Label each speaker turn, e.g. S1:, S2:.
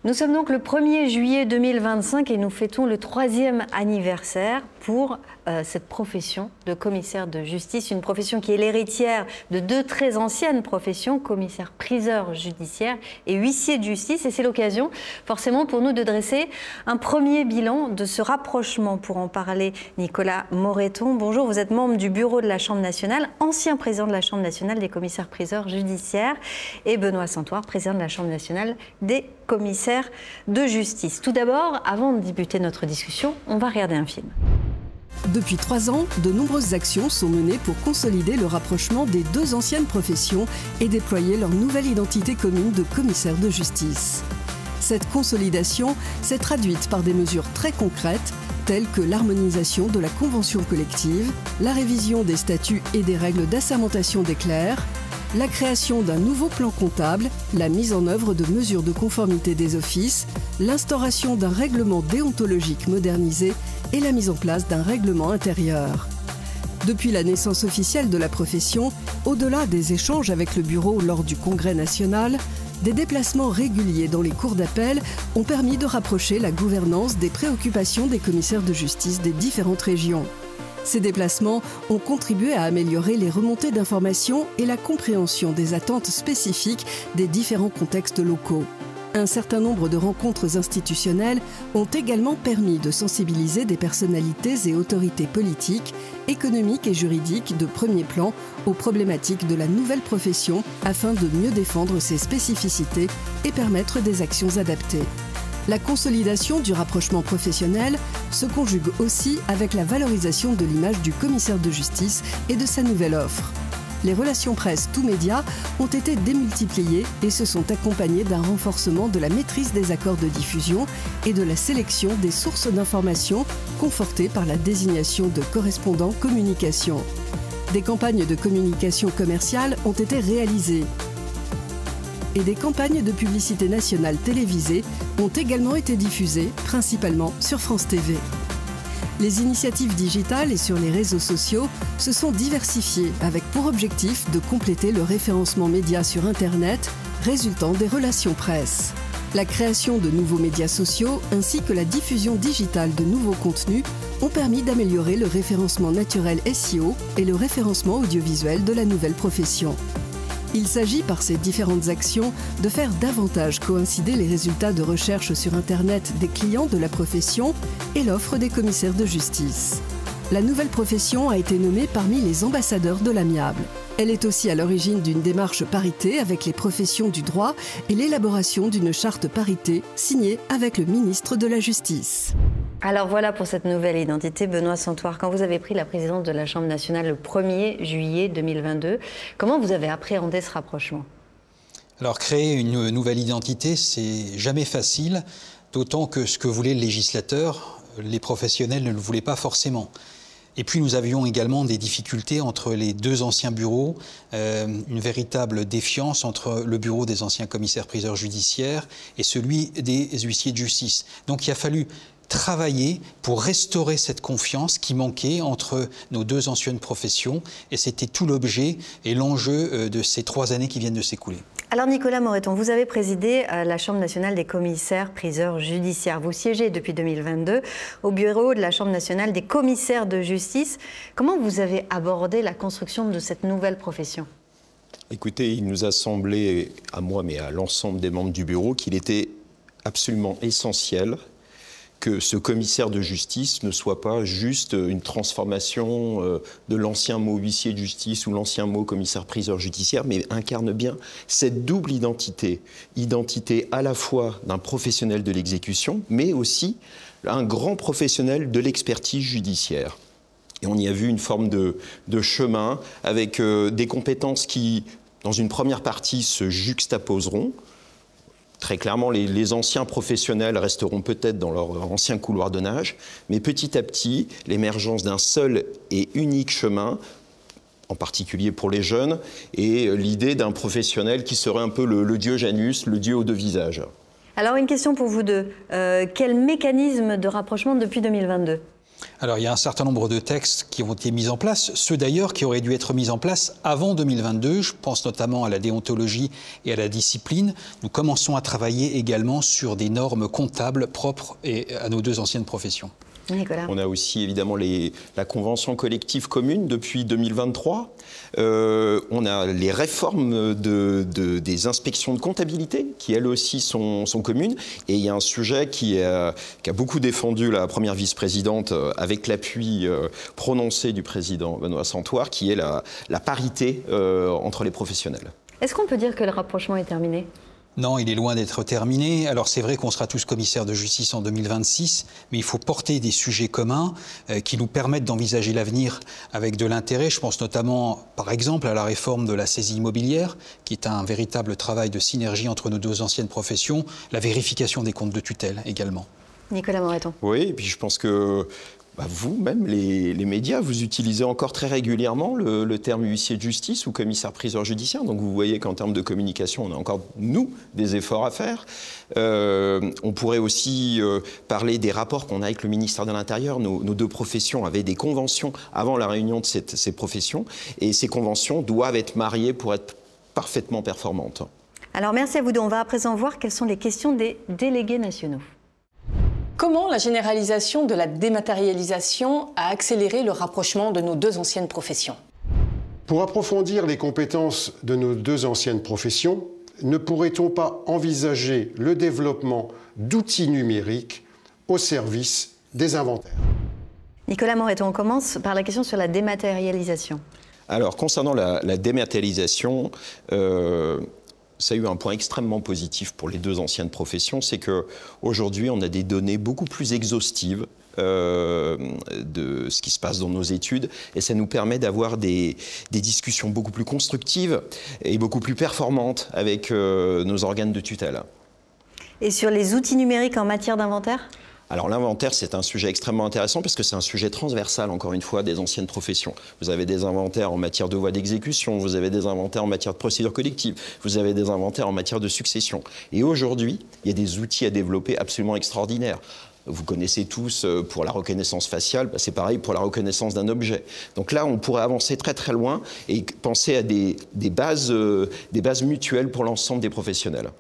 S1: Nous sommes donc le 1er juillet 2025 et nous fêtons le 3e anniversaire pour cette profession de commissaire de justice, une profession qui est l'héritière de deux très anciennes professions, commissaire-priseur judiciaire et huissier de justice. Et c'est l'occasion forcément pour nous de dresser un premier bilan de ce rapprochement. Pour en parler, Nicolas Moreton, bonjour, vous êtes membre du bureau de la Chambre nationale, ancien président de la Chambre nationale des commissaires-priseurs judiciaires, et Benoît Santoire, président de la Chambre nationale des commissaires de justice. Tout d'abord, avant de débuter notre discussion, on va regarder un film.
S2: Depuis 3 ans, de nombreuses actions sont menées pour consolider le rapprochement des deux anciennes professions et déployer leur nouvelle identité commune de commissaire de justice. Cette consolidation s'est traduite par des mesures très concrètes telles que l'harmonisation de la convention collective, la révision des statuts et des règles d'assermentation des clercs, la création d'un nouveau plan comptable, la mise en œuvre de mesures de conformité des offices, l'instauration d'un règlement déontologique modernisé et la mise en place d'un règlement intérieur. Depuis la naissance officielle de la profession, au-delà des échanges avec le bureau lors du Congrès national, des déplacements réguliers dans les cours d'appel ont permis de rapprocher la gouvernance des préoccupations des commissaires de justice des différentes régions. Ces déplacements ont contribué à améliorer les remontées d'informations et la compréhension des attentes spécifiques des différents contextes locaux. Un certain nombre de rencontres institutionnelles ont également permis de sensibiliser des personnalités et autorités politiques, économiques et juridiques de premier plan aux problématiques de la nouvelle profession afin de mieux défendre ses spécificités et permettre des actions adaptées. La consolidation du rapprochement professionnel se conjugue aussi avec la valorisation de l'image du commissaire de justice et de sa nouvelle offre. Les relations presse tous médias ont été démultipliées et se sont accompagnées d'un renforcement de la maîtrise des accords de diffusion et de la sélection des sources d'information confortées par la désignation de correspondants communication. Des campagnes de communication commerciale ont été réalisées et des campagnes de publicité nationale télévisées ont également été diffusées, principalement sur France TV. Les initiatives digitales et sur les réseaux sociaux se sont diversifiées avec pour objectif de compléter le référencement média sur Internet résultant des relations presse. La création de nouveaux médias sociaux ainsi que la diffusion digitale de nouveaux contenus ont permis d'améliorer le référencement naturel SEO et le référencement audiovisuel de la nouvelle profession. Il s'agit par ces différentes actions de faire davantage coïncider les résultats de recherche sur Internet des clients de la profession et l'offre des commissaires de justice. La nouvelle profession a été nommée parmi les ambassadeurs de l'amiable. Elle est aussi à l'origine d'une démarche parité avec les professions du droit et l'élaboration d'une charte parité signée avec le ministre de la Justice.
S1: Alors voilà pour cette nouvelle identité. Benoît Santoire, quand vous avez pris la présidence de la Chambre nationale le 1er juillet 2022, comment vous avez appréhendé ce rapprochement?
S3: Alors créer une nouvelle identité, c'est jamais facile, d'autant que ce que voulait le législateur, les professionnels ne le voulaient pas forcément. Et puis nous avions également des difficultés entre les deux anciens bureaux, une véritable défiance entre le bureau des anciens commissaires-priseurs judiciaires et celui des huissiers de justice. Donc il a fallu travailler pour restaurer cette confiance qui manquait entre nos deux anciennes professions, et c'était tout l'objet et l'enjeu de ces 3 années qui viennent de s'écouler.
S1: Alors Nicolas Moreton, vous avez présidé la Chambre nationale des commissaires-priseurs judiciaires. Vous siégez depuis 2022 au bureau de la Chambre nationale des commissaires de justice. Comment vous avez abordé la construction de cette nouvelle profession?
S4: Écoutez, il nous a semblé, à moi mais à l'ensemble des membres du bureau, qu'il était absolument essentiel que ce commissaire de justice ne soit pas juste une transformation de l'ancien mot huissier de justice ou l'ancien mot commissaire-priseur judiciaire, mais incarne bien cette double identité. Identité à la fois d'un professionnel de l'exécution, mais aussi un grand professionnel de l'expertise judiciaire. Et on y a vu une forme de chemin avec des compétences qui, dans une première partie, se juxtaposeront. Très clairement, les anciens professionnels resteront peut-être dans leur ancien couloir de nage, mais petit à petit, l'émergence d'un seul et unique chemin, en particulier pour les jeunes, et l'idée d'un professionnel qui serait un peu le dieu Janus, le dieu aux deux visages.
S1: Alors une question pour vous deux. Quel mécanisme de rapprochement depuis 2022 ?
S3: Alors il y a un certain nombre de textes qui ont été mis en place, ceux d'ailleurs qui auraient dû être mis en place avant 2022. Je pense notamment à la déontologie et à la discipline. Nous commençons à travailler également sur des normes comptables propres à nos deux anciennes professions.
S1: Nicolas.
S4: On a aussi évidemment la convention collective commune depuis 2023. On a les réformes des inspections de comptabilité qui elles aussi sont communes. Et il y a un sujet qui a beaucoup défendu la première vice-présidente avec l'appui prononcé du président Benoît Santoire, qui est la parité entre les professionnels.
S1: Est-ce qu'on peut dire que le rapprochement est terminé ?
S3: Non, il est loin d'être terminé. Alors c'est vrai qu'on sera tous commissaires de justice en 2026, mais il faut porter des sujets communs qui nous permettent d'envisager l'avenir avec de l'intérêt. Je pense notamment, par exemple, à la réforme de la saisie immobilière, qui est un véritable travail de synergie entre nos deux anciennes professions, la vérification des comptes de tutelle également.
S1: Nicolas Moreton.
S4: Oui, et puis je pense que vous-même, les médias, vous utilisez encore très régulièrement le terme huissier de justice ou commissaire-priseur judiciaire. Donc vous voyez qu'en termes de communication, on a encore, nous, des efforts à faire. On pourrait aussi parler des rapports qu'on a avec le ministère de l'Intérieur. Nos deux professions avaient des conventions avant la réunion de ces professions. Et ces conventions doivent être mariées pour être parfaitement performantes.
S1: Alors merci à vous deux. On va à présent voir quelles sont les questions des délégués nationaux.
S5: Comment la généralisation de la dématérialisation a accéléré le rapprochement de nos deux anciennes professions?
S6: Pour approfondir les compétences de nos deux anciennes professions, ne pourrait-on pas envisager le développement d'outils numériques au service des inventaires?
S1: Nicolas Moreton, on commence par la question sur la dématérialisation.
S4: Alors, concernant la dématérialisation, ça a eu un point extrêmement positif pour les deux anciennes professions, c'est qu'aujourd'hui, on a des données beaucoup plus exhaustives de ce qui se passe dans nos études, et ça nous permet d'avoir des discussions beaucoup plus constructives et beaucoup plus performantes avec nos organes de tutelle.
S1: Et sur les outils numériques en matière d'inventaire ?
S4: Alors l'inventaire, c'est un sujet extrêmement intéressant parce que c'est un sujet transversal, encore une fois, des anciennes professions. Vous avez des inventaires en matière de voies d'exécution, vous avez des inventaires en matière de procédure collective, vous avez des inventaires en matière de succession. Et aujourd'hui, il y a des outils à développer absolument extraordinaires. Vous connaissez tous pour la reconnaissance faciale, c'est pareil pour la reconnaissance d'un objet. Donc là, on pourrait avancer très très loin et penser à des bases mutuelles pour l'ensemble des professionnels.